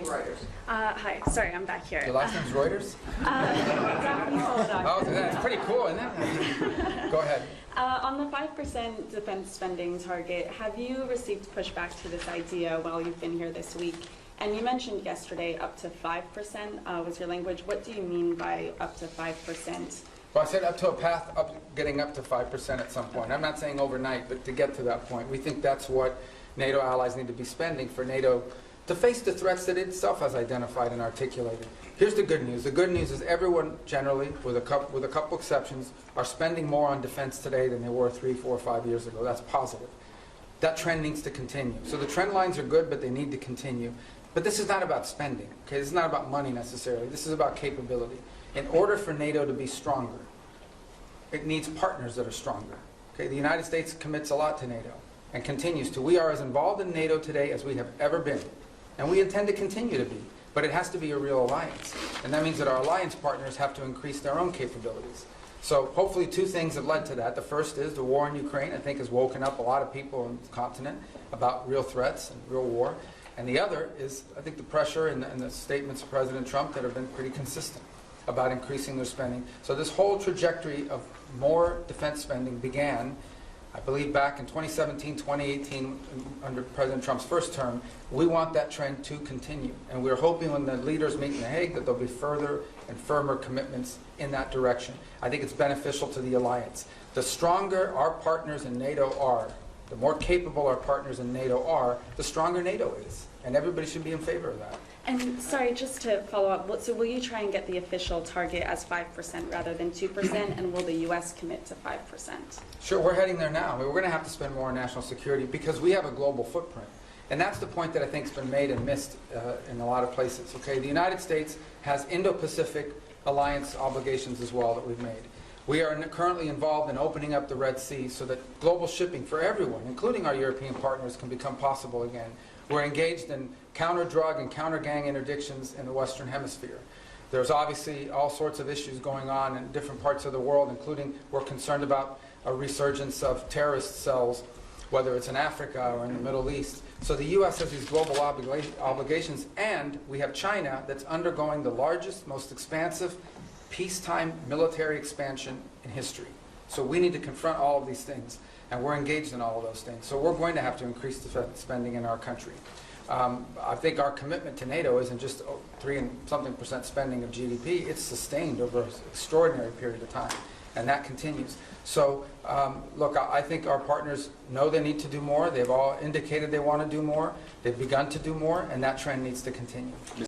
Reuters. Hi, sorry, I'm back here. Your last name's Reuters? Oh, that's pretty cool, isn't it? Go ahead. On the 5% defense spending target, have you received pushback to this idea while you've been here this week? And you mentioned yesterday up to 5% was your language. What do you mean by up to 5%? Well, I said up to a path, getting up to 5% at some point. I'm not saying overnight, but to get to that point. We think that's what NATO allies need to be spending for NATO to face the threats that it itself has identified and articulated. Here's the good news. The good news is everyone generally, with a couple exceptions, are spending more on defense today than they were 3, 4, 5 years ago. That's positive. That trend needs to continue. So the trend lines are good, but they need to continue. But this is not about spending. Okay? This is not about money necessarily. This is about capability. In order for NATO to be stronger, it needs partners that are stronger. Okay? The United States commits a lot to NATO and continues to. We are as involved in NATO today as we have ever been. And we intend to continue to be. But it has to be a real alliance. And that means that our alliance partners have to increase their own capabilities. So hopefully two things have led to that. The first is the war in Ukraine, I think, has woken up a lot of people on the continent about real threats and real war. And the other is, I think, the pressure and the statements of President Trump that have been pretty consistent about increasing their spending. So this whole trajectory of more defense spending began, I believe, back in 2017, 2018, under President Trump's first term. We want that trend to continue. And we're hoping when the leaders meet in The Hague that there'll be further and firmer commitments in that direction. I think it's beneficial to the alliance. The stronger our partners in NATO are, the more capable our partners in NATO are, the stronger NATO is. And everybody should be in favor of that. And sorry, just to follow up, so will you try and get the official target as 5% rather than 2%, and will the U.S. commit to 5%? Sure, we're heading there now. I mean, we're going to have to spend more on national security because we have a global footprint. And that's the point that I think has been made and missed in a lot of places. Okay, the United States has Indo-Pacific alliance obligations as well that we've made. We are currently involved in opening up the Red Sea so that global shipping for everyone, including our European partners, can become possible again. We're engaged in counter-drug and counter-gang interdictions in the Western Hemisphere. There's obviously all sorts of issues going on in different parts of the world, including we're concerned about a resurgence of terrorist cells, whether it's in Africa or in the Middle East. So the U.S. has these global obligations, and we have China that's undergoing the largest, most expansive peacetime military expansion in history. So we need to confront all of these things, and we're engaged in all of those things. So we're going to have to increase defense spending in our country. I think our commitment to NATO isn't just 3-something% spending of GDP. It's sustained over an extraordinary period of time, and that continues. So, look, I think our partners know they need to do more. They've all indicated they want to do more. They've begun to do more, and that trend needs to continue.